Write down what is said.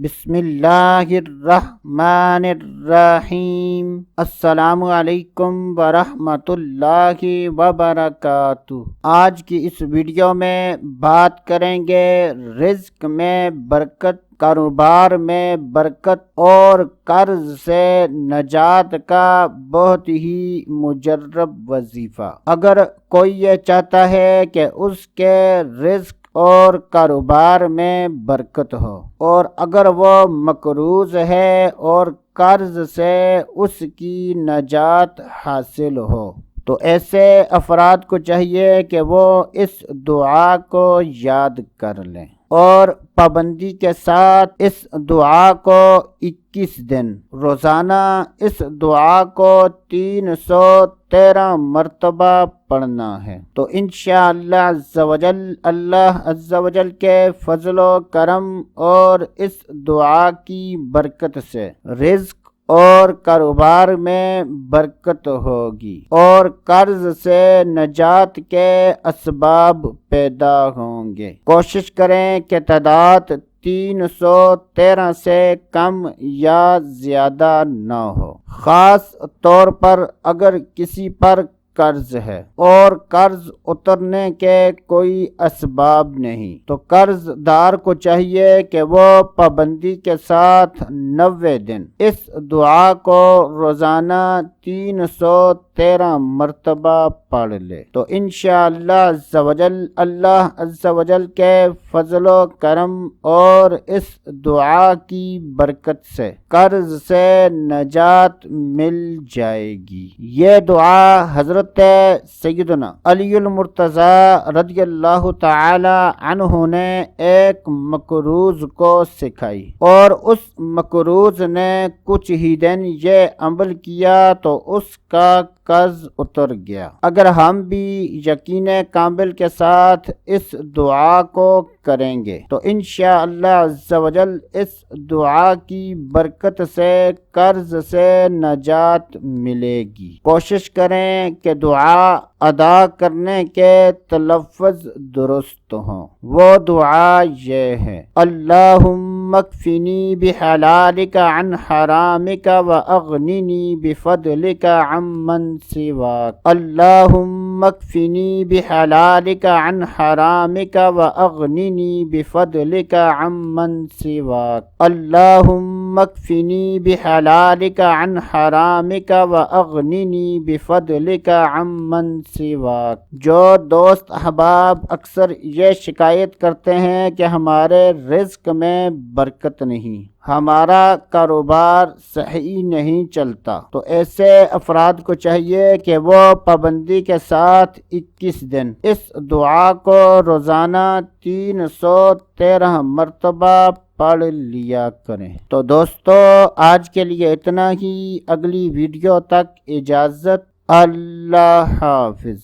بسم اللہ الرحمن الرحیم۔ السلام علیکم ورحمۃ اللہ وبرکاتہ۔ آج کی اس ویڈیو میں بات کریں گے رزق میں برکت، کاروبار میں برکت اور قرض سے نجات کا بہت ہی مجرب وظیفہ۔ اگر کوئی یہ چاہتا ہے کہ اس کے رزق اور کاروبار میں برکت ہو، اور اگر وہ مقروض ہے اور قرض سے اس کی نجات حاصل ہو، تو ایسے افراد کو چاہیے کہ وہ اس دعا کو یاد کر لیں اور پابندی کے ساتھ اس دعا کو 21 دن روزانہ اس دعا کو 313 مرتبہ پڑھنا ہے۔ تو انشاءاللہ عز و جل اللہ عز و جل کے فضل و کرم اور اس دعا کی برکت سے رزق اور کاروبار میں برکت ہوگی اور قرض سے نجات کے اسباب پیدا ہوں گے۔ کوشش کریں کہ تعداد 313 سے کم یا زیادہ نہ ہو۔ خاص طور پر اگر کسی پر قرض ہے اور قرض اترنے کے کوئی اسباب نہیں، تو قرض دار کو چاہیے کہ وہ پابندی کے ساتھ 90 دن اس دعا کو روزانہ 313 مرتبہ پڑھ لے۔ تو انشاءاللہ عز و جل اللہ عز و جل کے فضل و کرم اور اس دعا کی برکت سے قرض سے نجات مل جائے گی۔ یہ دعا حضرت سیدنا علی المرتضی رضی اللہ تعالی عنہ نے ایک مقروض کو سکھائی، اور اس مقروض نے کچھ ہی دن یہ عمل کیا تو اس کا قرض اتر گیا۔ اگر ہم بھی یقین کامل کے ساتھ اس دعا کو کریں گے تو انشاءاللہ عز و جل اس دعا کی برکت سے قرض سے نجات ملے گی۔ کوشش کریں کہ دعا ادا کرنے کے تلفظ درست ہوں۔ وہ دعا یہ ہے: اللہم اکفنی بحلالک عن حرامک واغننی بفضلک عمن سواک۔ اللہم اکفنی بحلالک عن حرامک واغننی بفضلک عمن سواک۔ اللہم اکفنی بحلالک عن حرامک واغننی بفضلک عمن سواک۔ جو دوست احباب اکثر یہ شکایت کرتے ہیں کہ ہمارے رزق میں برکت نہیں، ہمارا کاروبار صحیح نہیں چلتا، تو ایسے افراد کو چاہیے کہ وہ پابندی کے ساتھ 21 دن اس دعا کو روزانہ 313 مرتبہ پڑھ لیا کریں۔ تو دوستو آج کے لیے اتنا ہی، اگلی ویڈیو تک اجازت، اللہ حافظ۔